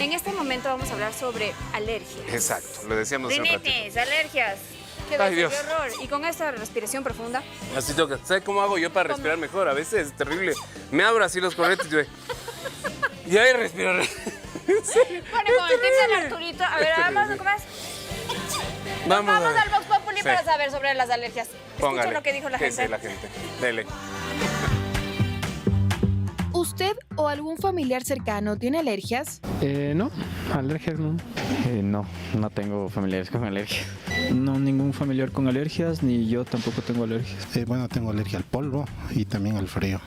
En este momento vamos a hablar sobre alergias. Exacto, lo decíamos hace un ratito. Rinitis, alergias. Ay, Dios. Qué horror. Y con esta respiración profunda. Así toca. ¿Sabes cómo hago yo para respirar mejor? A veces es terrible. Me abro así los cornetes y ahí respiro. Bueno, como el tips del Arturito. A ver, vamos, ¿cómo es? Vamos al Vox Populi para saber sobre las alergias. Escuchen lo que dijo la ¿Qué gente. dice la gente? Dele. ¿Usted o algún familiar cercano tiene alergias? No, alergias no. No tengo familiares con alergias. No, ningún familiar con alergias, ni yo tampoco tengo alergias. Bueno, tengo alergia al polvo y también al frío.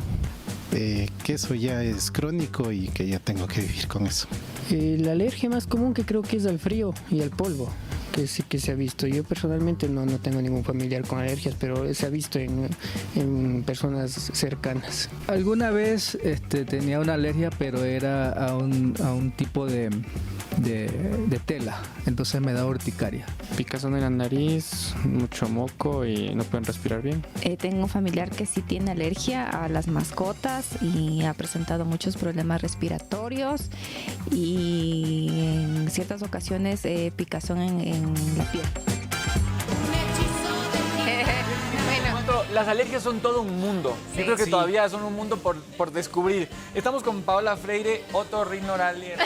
Que eso ya es crónico y que ya tengo que vivir con eso. La alergia más común que creo que es al frío y al polvo, que sí que se ha visto. Yo personalmente no tengo ningún familiar con alergias, pero se ha visto en personas cercanas. Alguna vez tenía una alergia, pero era a un tipo de tela, entonces me da urticaria. Picazón en la nariz, mucho moco y no pueden respirar bien. Tengo un familiar que sí tiene alergia a las mascotas y ha presentado muchos problemas respiratorios y en ciertas ocasiones picazón en la piel. Las alergias son todo un mundo. Yo creo que todavía son un mundo por descubrir. Estamos con Paola Freire, otorrinolaringóloga.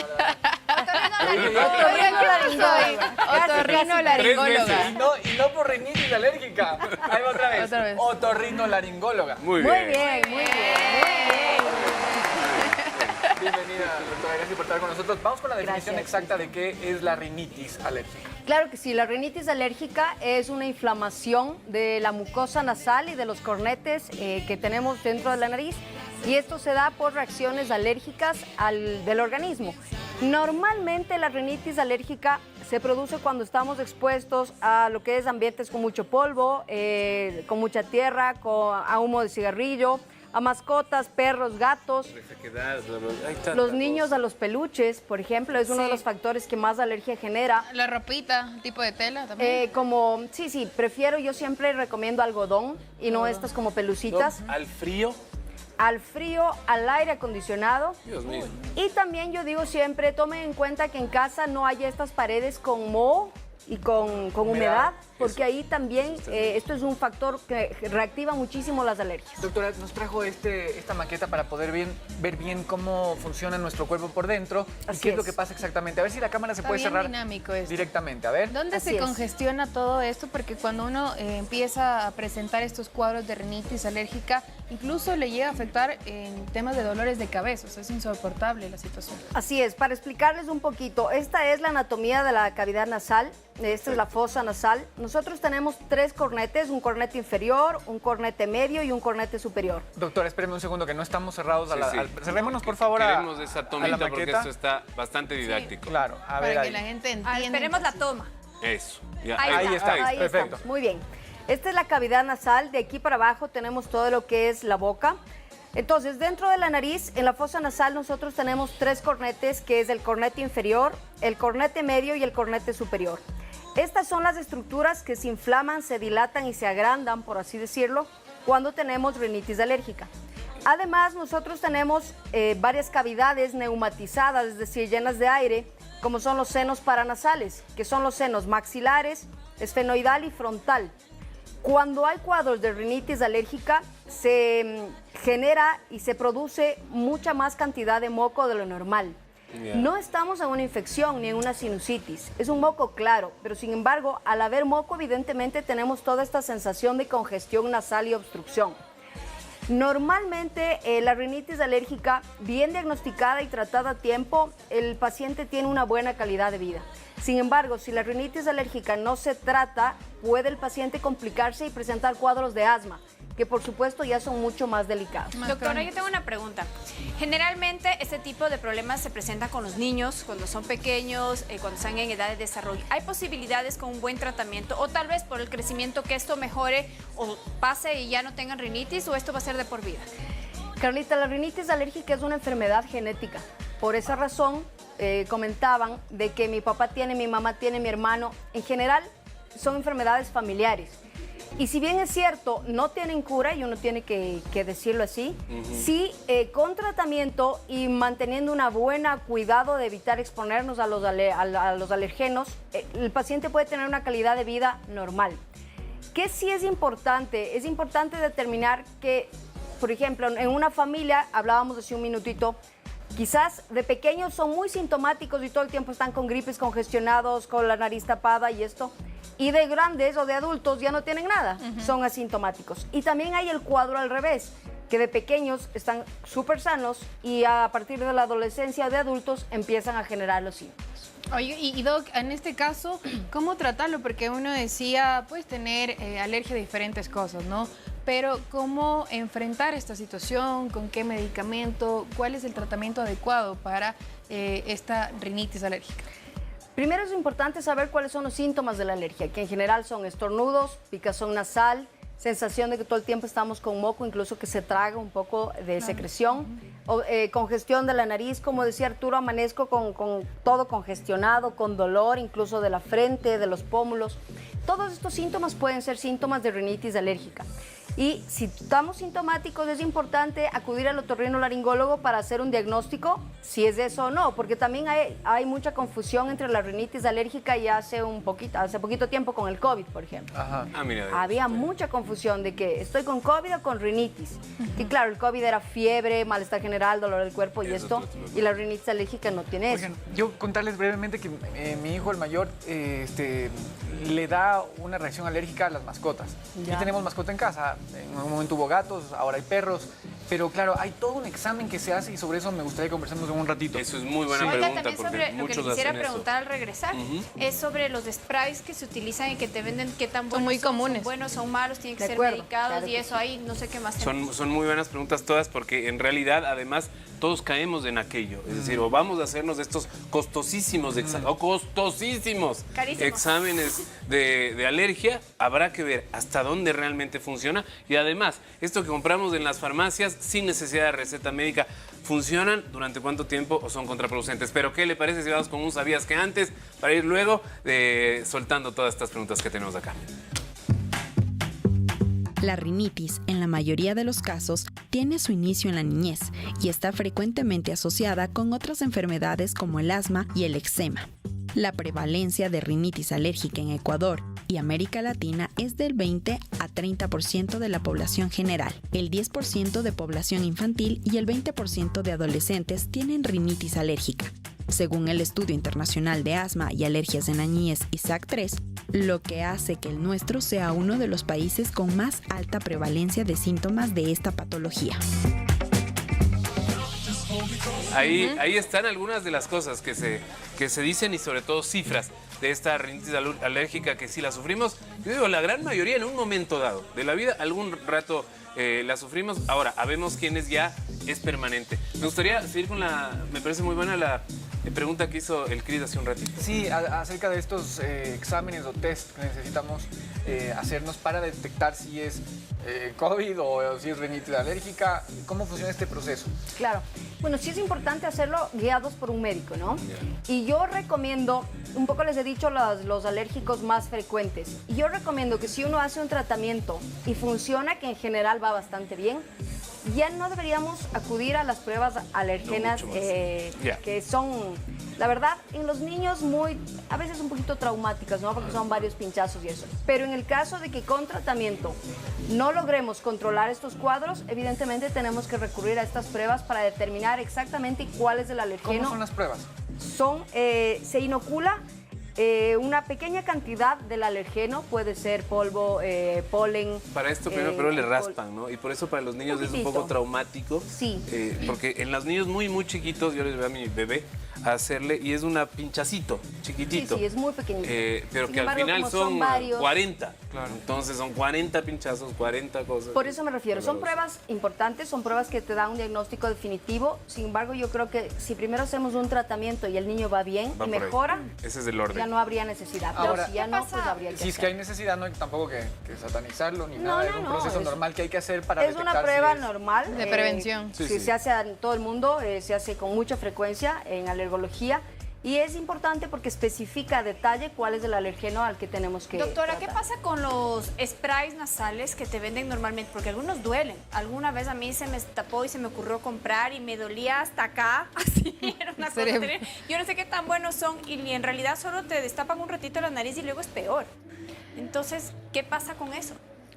Otorrinolaringóloga. Y no por rinitis alérgica. Ahí va otra vez. Otorrinolaringóloga. Muy bien. Muy bien, muy bien. Bienvenida, doctora. Gracias por estar con nosotros. Vamos con la definición exacta de qué es la rinitis alérgica. Claro que sí, la rinitis alérgica es una inflamación de la mucosa nasal y de los cornetes que tenemos dentro de la nariz, y esto se da por reacciones alérgicas del organismo. Normalmente la rinitis alérgica se produce cuando estamos expuestos a lo que es ambientes con mucho polvo, con mucha tierra, a humo de cigarrillo, a mascotas, perros, gatos, los niños a los peluches, por ejemplo, es uno de los factores que más alergia genera. La ropita, tipo de tela también. Yo siempre recomiendo algodón y no estas como pelucitas. ¿Al frío? Al frío, al aire acondicionado. Dios mío. Y también yo digo siempre, tomen en cuenta que en casa no haya estas paredes con moho y con humedad, porque ahí también esto es un factor que reactiva muchísimo las alergias. Doctora, nos trajo esta maqueta para poder ver bien cómo funciona nuestro cuerpo por dentro y qué es lo que pasa exactamente. A ver si la cámara se puede cerrar dinámico esto. directamente. A ver. ¿Dónde se congestiona todo esto? Porque cuando uno empieza a presentar estos cuadros de rinitis alérgica, incluso le llega a afectar en temas de dolores de cabeza. O sea, es insoportable la situación. Así es, para explicarles un poquito, esta es la anatomía de la cavidad nasal, esta es la fosa nasal. Nosotros tenemos 3 cornetes, un cornete inferior, un cornete medio y un cornete superior. Doctora, espéreme un segundo que no estamos cerrados cerrémonos por favor Queremos esa tomita la porque maqueta. esto está bastante didáctico. Sí, claro, a ver Para ahí. que la gente entienda. Esperemos la toma. Eso. Ya, Ahí está, perfecto. Estamos. Muy bien. Esta es la cavidad nasal, de aquí para abajo tenemos todo lo que es la boca. Entonces, dentro de la nariz, en la fosa nasal, nosotros tenemos 3 cornetes, que es el cornete inferior, el cornete medio y el cornete superior. Estas son las estructuras que se inflaman, se dilatan y se agrandan, por así decirlo, cuando tenemos rinitis alérgica. Además, nosotros tenemos varias cavidades neumatizadas, es decir, llenas de aire, como son los senos paranasales, que son los senos maxilares, esfenoidal y frontal. Cuando hay cuadros de rinitis alérgica, se genera y se produce mucha más cantidad de moco de lo normal. No estamos en una infección ni en una sinusitis, es un moco claro, pero sin embargo, al haber moco, evidentemente tenemos toda esta sensación de congestión nasal y obstrucción. Normalmente, la rinitis alérgica, bien diagnosticada y tratada a tiempo, el paciente tiene una buena calidad de vida. Sin embargo, si la rinitis alérgica no se trata, puede el paciente complicarse y presentar cuadros de asma, que por supuesto ya son mucho más delicados. Doctora, yo tengo una pregunta. Generalmente este tipo de problemas se presenta con los niños cuando son pequeños, cuando están en edad de desarrollo. ¿Hay posibilidades con un buen tratamiento o tal vez por el crecimiento que esto mejore o pase y ya no tengan rinitis, o esto va a ser de por vida? Carlita, la rinitis alérgica es una enfermedad genética. Por esa razón, comentaban de que mi papá tiene, mi mamá tiene, mi hermano. En general, son enfermedades familiares. Y si bien es cierto, no tienen cura, y uno tiene que decirlo así, sí, con tratamiento y manteniendo una buena cuidado de evitar exponernos a los alergenos, el paciente puede tener una calidad de vida normal. ¿Qué sí es importante? Es importante determinar que, por ejemplo, en una familia, hablábamos hace un minutito, quizás de pequeños son muy sintomáticos y todo el tiempo están con gripes, congestionados, con la nariz tapada y esto. Y de grandes o de adultos ya no tienen nada, son asintomáticos. Y también hay el cuadro al revés, que de pequeños están súper sanos y a partir de la adolescencia de adultos empiezan a generar los síntomas. Oye, y Doc, en este caso, ¿cómo tratarlo? Porque uno decía, puedes tener alergia a diferentes cosas, ¿no? Pero ¿cómo enfrentar esta situación? ¿Con qué medicamento? ¿Cuál es el tratamiento adecuado para esta rinitis alérgica? Primero es importante saber cuáles son los síntomas de la alergia, que en general son estornudos, picazón nasal, sensación de que todo el tiempo estamos con moco, incluso que se traga un poco de secreción, o, congestión de la nariz, como decía Arturo, amanezco con todo congestionado, con dolor incluso de la frente, de los pómulos. Todos estos síntomas pueden ser síntomas de rinitis alérgica. Y si estamos sintomáticos, es importante acudir al otorrinolaringólogo para hacer un diagnóstico, si es eso o no, porque también hay mucha confusión entre la rinitis alérgica y hace poquito tiempo con el COVID, por ejemplo. Ajá. Ah, mira, había mucha confusión de que estoy con COVID o con rinitis. Y claro, el COVID era fiebre, malestar general, dolor del cuerpo y esto, y la rinitis alérgica no tiene eso. Oigan, yo contarles brevemente que mi hijo, el mayor, le da una reacción alérgica a las mascotas. Ya tenemos mascota en casa. En un momento hubo gatos, ahora hay perros. Pero claro, hay todo un examen que se hace y sobre eso me gustaría que conversemos en un ratito. Eso es muy buena Oiga, pregunta. también sobre lo que le quisiera preguntar al regresar, es sobre los sprays que se utilizan y que te venden, qué tan buenos son muy comunes. Son buenos, son malos, tienen que De ser acuerdo, medicados claro y que eso ahí, no sé qué más tenemos. Son muy buenas preguntas todas porque en realidad además todos caemos en aquello. Es decir, o vamos a hacernos estos costosísimos exámenes de alergia, habrá que ver hasta dónde realmente funciona. Y además, esto que compramos en las farmacias sin necesidad de receta médica, ¿funcionan durante cuánto tiempo o son contraproducentes? Pero ¿qué le parece si vamos con un sabías que antes para ir luego soltando todas estas preguntas que tenemos acá? La rinitis, en la mayoría de los casos, tiene su inicio en la niñez y está frecuentemente asociada con otras enfermedades como el asma y el eczema. La prevalencia de rinitis alérgica en Ecuador y América Latina es del 20 a 30% de la población general. El 10% de población infantil y el 20% de adolescentes tienen rinitis alérgica. Según el Estudio Internacional de Asma y Alergias en la Niñez ISAC-3, lo que hace que el nuestro sea uno de los países con más alta prevalencia de síntomas de esta patología. Ahí están algunas de las cosas que se dicen y sobre todo cifras de esta rinitis alérgica que sí la sufrimos. Yo digo, la gran mayoría en un momento dado de la vida, algún rato la sufrimos. Ahora, habemos quienes ya es permanente. Me gustaría seguir con me parece muy buena la pregunta que hizo el Cris hace un ratito. Sí, acerca de estos exámenes o test que necesitamos hacernos para detectar si es COVID o si es rinitis alérgica. ¿Cómo funciona este proceso? Claro. Bueno, sí es importante hacerlo guiados por un médico, ¿no? Y yo recomiendo, un poco les he dicho los alérgicos más frecuentes, y yo recomiendo que si uno hace un tratamiento y funciona, que en general va bastante bien, ya no deberíamos acudir a las pruebas alérgenas que son, la verdad, en los niños a veces un poquito traumáticas, ¿no? Porque son varios pinchazos y eso. Pero en el caso de que con tratamiento no logremos controlar estos cuadros, evidentemente tenemos que recurrir a estas pruebas para determinar exactamente cuál es el alergeno. ¿Cómo son las pruebas? Se inocula una pequeña cantidad del alergeno, puede ser polvo, polen. Para esto primero le raspan, ¿no? Y por eso para los niños es un poco traumático. Sí. Porque en los niños muy chiquitos, yo les veo a mi bebé a hacerle y es un pinchacito chiquitito. Sí, es muy pequeñito. Pero que al final son 40. Claro. Entonces son 40 pinchazos, 40 cosas. Por eso me refiero. Son pruebas importantes, son pruebas que te dan un diagnóstico definitivo. Sin embargo, yo creo que si primero hacemos un tratamiento y el niño va bien y mejora, ese es el orden. Ya no habría necesidad. Ahora, pero si ya no, pues habría que Si es que hay necesidad, no hay tampoco que satanizarlo ni nada. Es un proceso normal que hay que hacer para detectar. Es una prueba normal. De prevención. Se hace en todo el mundo, se hace con mucha frecuencia en alergología. Y es importante porque especifica a detalle cuál es el alergeno al que tenemos que Doctora, ¿qué tratar. pasa con los sprays nasales que te venden normalmente? Porque algunos duelen. Alguna vez a mí se me tapó y se me ocurrió comprar y me dolía hasta acá. Así, era una cosa terrible. Yo no sé qué tan buenos son y en realidad solo te destapan un ratito la nariz y luego es peor. Entonces, ¿qué pasa con eso?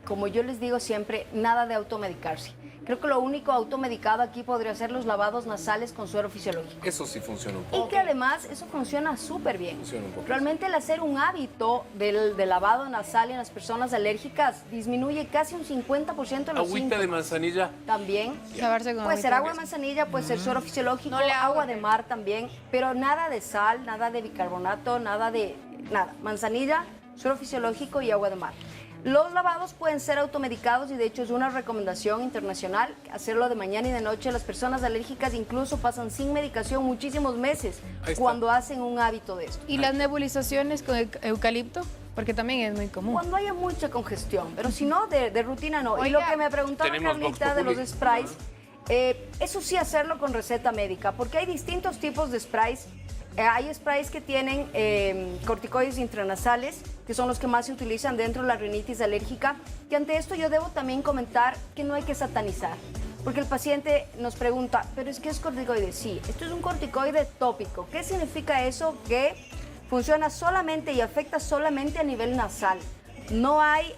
Como yo les digo siempre, nada de automedicarse. Creo que lo único automedicado aquí podría ser los lavados nasales con suero fisiológico. Eso sí funciona un poco. Y que además eso funciona súper bien. Funciona un poco. Realmente el hacer un hábito del lavado nasal en las personas alérgicas disminuye casi un 50% de los Agüita síntomas. de manzanilla. También. Lavarse con Puede ser agüita. agua de manzanilla, puede ser suero fisiológico, No le hago agua de mar también, pero nada de sal, nada de bicarbonato, nada. Manzanilla, suero fisiológico y agua de mar. Los lavados pueden ser automedicados y de hecho es una recomendación internacional hacerlo de mañana y de noche. Las personas alérgicas incluso pasan sin medicación muchísimos meses Ahí está. cuando hacen un hábito de esto. ¿Y las nebulizaciones con eucalipto? Porque también es muy común. Cuando haya mucha congestión, pero si no, de rutina no. Y lo Oiga, que me preguntaba tenemos Vox Carlita de los Populi. sprays, eso sí hacerlo con receta médica, porque hay distintos tipos de sprays. Hay sprays que tienen corticoides intranasales, que son los que más se utilizan dentro de la rinitis alérgica. Y ante esto yo debo también comentar que no hay que satanizar, porque el paciente nos pregunta, ¿pero es que es corticoide? Sí, esto es un corticoide tópico. ¿Qué significa eso? Que funciona solamente y afecta solamente a nivel nasal.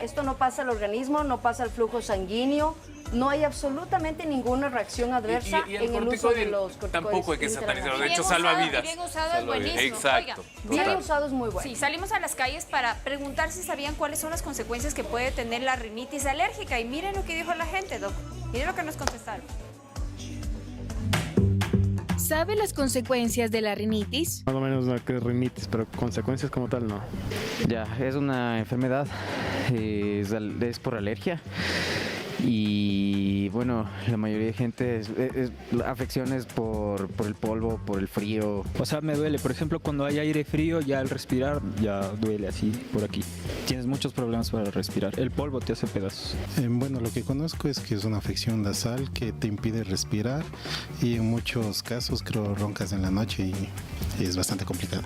Esto no pasa al organismo, no pasa al flujo sanguíneo, no hay absolutamente ninguna reacción adversa Y en el uso de corticoide los corticoides. tampoco hay que satanizarlo. De Bien hecho, usado, salva vidas. Bien usado es Salva vidas. buenísimo. Exacto. Oiga, Bien usado es muy bueno. sí, salimos a las calles para preguntar si sabían cuáles son las consecuencias que puede tener la rinitis alérgica. Y miren lo que dijo la gente, Doc. Miren lo que nos contestaron. ¿Sabe las consecuencias de la rinitis? Más o menos lo que es rinitis, pero consecuencias como tal no. Ya, es una enfermedad, es por alergia y bueno, la mayoría de gente es afecciones por el polvo, por el frío. O sea, me duele, por ejemplo, cuando hay aire frío, ya al respirar, ya duele así, por aquí. Tienes muchos problemas para respirar. El polvo te hace pedazos. Bueno, lo que conozco es que es una afección nasal que te impide respirar y en muchos casos creo roncas en la noche y es bastante complicado.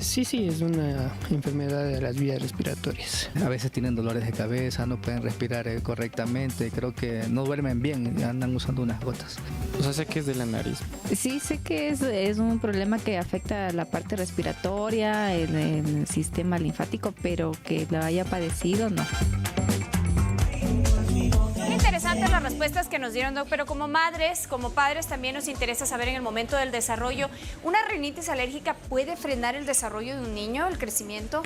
Sí, es una enfermedad de las vías respiratorias. A veces tienen dolores de cabeza, no pueden respirar correctamente, creo que no duermen bien, andan usando unas gotas. O sea, sé que es de la nariz. Sí, sé que es un problema que afecta la parte respiratoria, el sistema linfático, pero que lo haya padecido, no. Qué interesantes las respuestas que nos dieron, Doc, pero como madres, como padres también nos interesa saber en el momento del desarrollo, ¿una rinitis alérgica puede frenar el desarrollo de un niño, el crecimiento?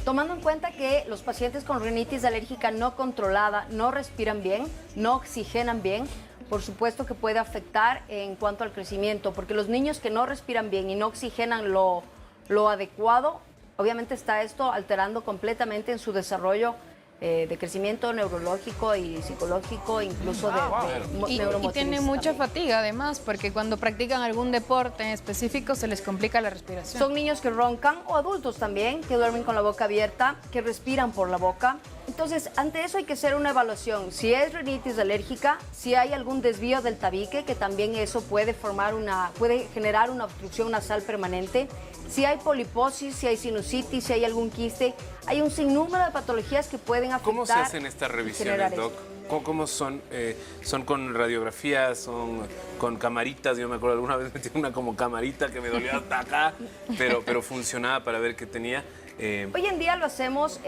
Tomando en cuenta que los pacientes con rinitis alérgica no controlada no respiran bien, no oxigenan bien, por supuesto que puede afectar en cuanto al crecimiento, porque los niños que no respiran bien y no oxigenan lo adecuado, obviamente está esto alterando completamente en su desarrollo de crecimiento neurológico y psicológico, incluso de Y neuromotriz tienen mucha también. fatiga además, porque cuando practican algún deporte en específico se les complica la respiración. Son niños que roncan o adultos también, que duermen con la boca abierta, que respiran por la boca. Entonces, ante eso hay que hacer una evaluación. Si es rinitis alérgica, si hay algún desvío del tabique, que también eso puede generar una obstrucción nasal permanente. Si hay poliposis, si hay sinusitis, si hay algún quiste, hay un sinnúmero de patologías que pueden afectar. ¿Cómo se hacen estas generar revisiones, Doc? esto. ¿Cómo son? ¿Son con radiografías? ¿Son con camaritas? Yo me acuerdo alguna vez metí una como camarita que me dolía hasta acá, pero funcionaba para ver qué tenía. Hoy en día lo hacemos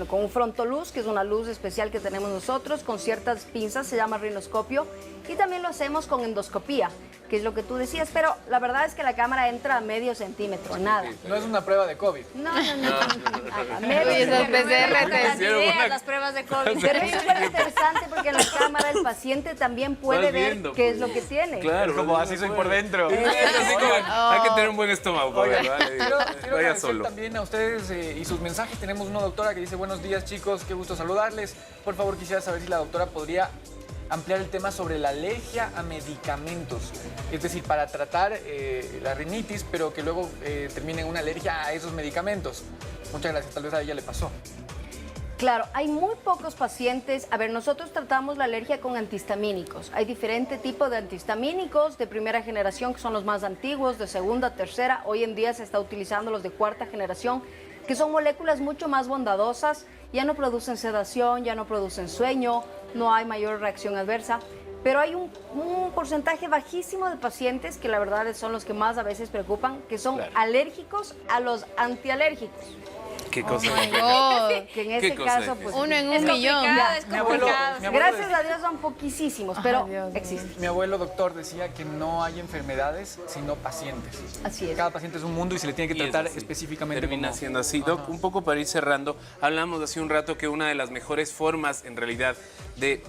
con un frontoluz, que es una luz especial que tenemos nosotros, con ciertas pinzas, se llama rinoscopio, y también lo hacemos con endoscopía, que es lo que tú decías, pero la verdad es que la cámara entra a medio centímetro, nada. No es una prueba de COVID. No. Las pruebas de COVID. Pero es súper interesante porque en la cámara el paciente también puede Vas ver viendo, qué es pues. lo que tiene. Claro, Como así soy por dentro. Así como, hay que tener un buen estómago para verlo, ¿vale? Quiero Vaya agradecer solo. también a ustedes y sus mensajes. Tenemos una doctora que dice, buenos días chicos, qué gusto saludarles. Por favor, quisiera saber si la doctora podría ampliar el tema sobre la alergia a medicamentos. Es decir, para tratar la rinitis, pero que luego termine en una alergia a esos medicamentos. Muchas gracias, tal vez a ella le pasó. Claro, hay muy pocos pacientes. A ver, nosotros tratamos la alergia con antihistamínicos. Hay diferentes tipos de antihistamínicos de primera generación, que son los más antiguos, de segunda, tercera. Hoy en día se está utilizando los de cuarta generación, que son moléculas mucho más bondadosas. Ya no producen sedación, ya no producen sueño, no hay mayor reacción adversa. Pero hay un porcentaje bajísimo de pacientes que la verdad son los que más a veces preocupan, que son alérgicos a los antialérgicos. ¿Qué cosa? Que en este caso, pues, uno en un millón. Es complicado. Gracias a Dios son poquísimos, pero existen. Mi abuelo doctor decía que no hay enfermedades, sino pacientes. Así es. Cada paciente es un mundo y se le tiene que tratar así. específicamente. Termina como... siendo así. Doc, un poco para ir cerrando, hablamos hace un rato que una de las mejores formas, en realidad, de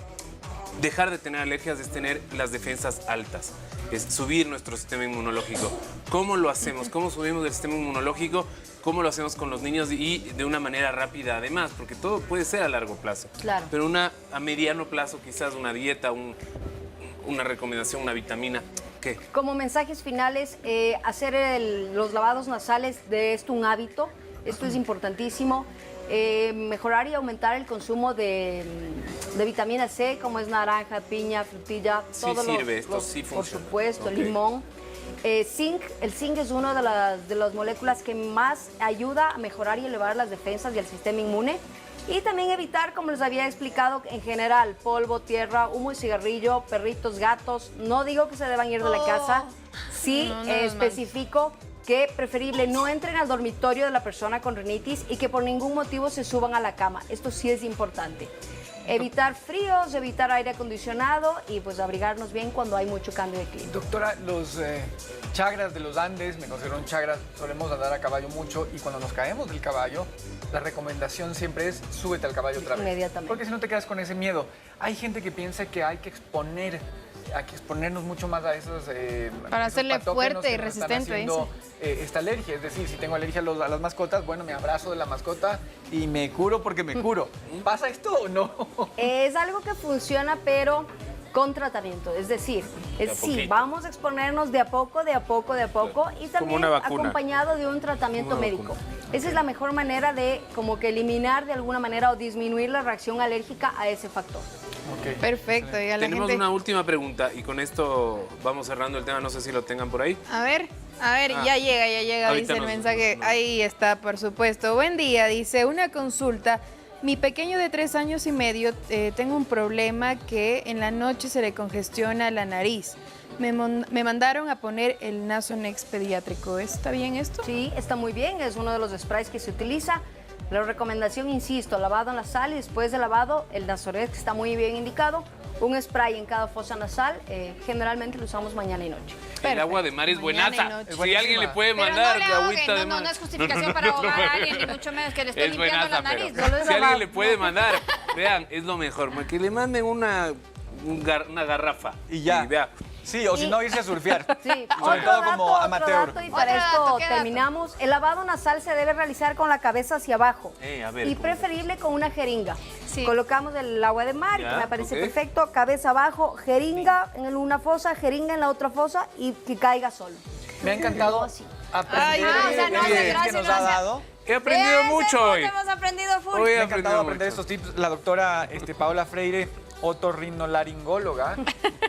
dejar de tener alergias es tener las defensas altas, es subir nuestro sistema inmunológico. ¿Cómo lo hacemos? ¿Cómo subimos el sistema inmunológico? ¿Cómo lo hacemos con los niños? Y de una manera rápida, además, porque todo puede ser a largo plazo. Claro. Pero a mediano plazo, quizás una dieta, una recomendación, una vitamina. ¿Qué? Como mensajes finales, hacer los lavados nasales de esto un hábito. Esto es importantísimo. Mejorar y aumentar el consumo de vitamina C, como es naranja, piña, frutilla, Sí todos sirve, esto sí por funciona. supuesto, Ok. limón. Zinc, el zinc es una de las moléculas que más ayuda a mejorar y elevar las defensas y el sistema inmune. Y también evitar, como les había explicado, en general, polvo, tierra, humo y cigarrillo, perritos, gatos. No digo que se deban ir de la casa, sí No, no, especifico que preferible no entren al dormitorio de la persona con rinitis y que por ningún motivo se suban a la cama. Esto sí es importante. Evitar fríos, evitar aire acondicionado y pues abrigarnos bien cuando hay mucho cambio de clima. Doctora, los chagras de los Andes, me considero un chagra, solemos andar a caballo mucho y cuando nos caemos del caballo, la recomendación siempre es súbete al caballo otra vez. Inmediatamente. Porque si no te quedas con ese miedo. Hay gente que piensa que hay que exponernos mucho más a esos Para esos hacerle patógenos fuerte y que nos están resistente, haciendo, esta alergia. Es decir, si tengo alergia a las mascotas, bueno, me abrazo de la mascota y me curo porque me curo. ¿Pasa esto o no? Es algo que funciona, pero con tratamiento. Es decir, sí, vamos a exponernos de a poco y también una vacuna. acompañado de un tratamiento Como una médico. vacuna. Esa es la mejor manera de como que eliminar de alguna manera o disminuir la reacción alérgica a ese factor. Okay. Perfecto. Ya la Tenemos gente... una última pregunta y con esto vamos cerrando el tema. No sé si lo tengan por ahí. A ver, ya llega, Ahorita dice el nos- mensaje. nos- Ahí está, por supuesto. Buen día, dice, una consulta. Mi pequeño de 3 años y medio, tengo un problema que en la noche se le congestiona la nariz. Me mandaron a poner el Nasonex pediátrico. ¿Está bien esto? Sí, está muy bien. Es uno de los sprays que se utiliza. La recomendación, insisto, lavado nasal y después de lavado, el Nasonex está muy bien indicado. Un spray en cada fosa nasal, generalmente lo usamos mañana y noche. El agua de mar es Mañana y buenaza. noche. Si alguien le puede Pero mandar no le de ahoguen, agüita de mar. no es justificación para ahogar a alguien, ni mucho menos que le esté Es limpiando buenaza, la nariz. pero No lo he si alguien lavado. le puede mandar, vean, es lo mejor. Que le manden una garrafa. Y ya. vea. Sí, o si no, irse a surfear. Sí, Sobre todo como amateur. y para Otro esto dato, ¿qué dato? terminamos. El lavado nasal se debe realizar con la cabeza hacia abajo A ver, y ¿cómo? preferible con una jeringa. Sí. Colocamos el agua de mar, Ya, que me parece ok. perfecto, cabeza abajo, jeringa en una fosa, jeringa en la otra fosa y que caiga solo. Me ha encantado Así. aprender Ay, no, o sea, no hace de gracia, que nos no ha hace- dado. He aprendido mucho hoy. Hemos aprendido full. Hoy Me he ha encantado aprender mucho. estos tips. La doctora Paola Freire, otorrinolaringóloga,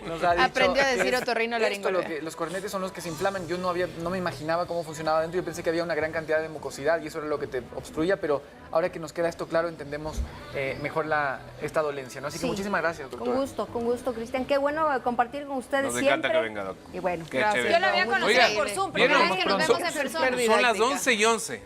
nos ha dicho Aprendió a que decir es otorrinolaringóloga. esto, los cornetes son los que se inflaman. Yo no me imaginaba cómo funcionaba dentro. Yo pensé que había una gran cantidad de mucosidad y eso era lo que te obstruía, pero ahora que nos queda esto claro, entendemos mejor esta dolencia, ¿no? Así que Sí. muchísimas gracias, doctora. Con gusto, Cristian. Qué bueno compartir con ustedes Nos siempre. encanta que venga, doc. Y bueno, Qué gracias. chévere. Yo la había conocido Oigan, por Zoom, bien, primera vez que nos pronto. vemos en persona. Son las 11:11.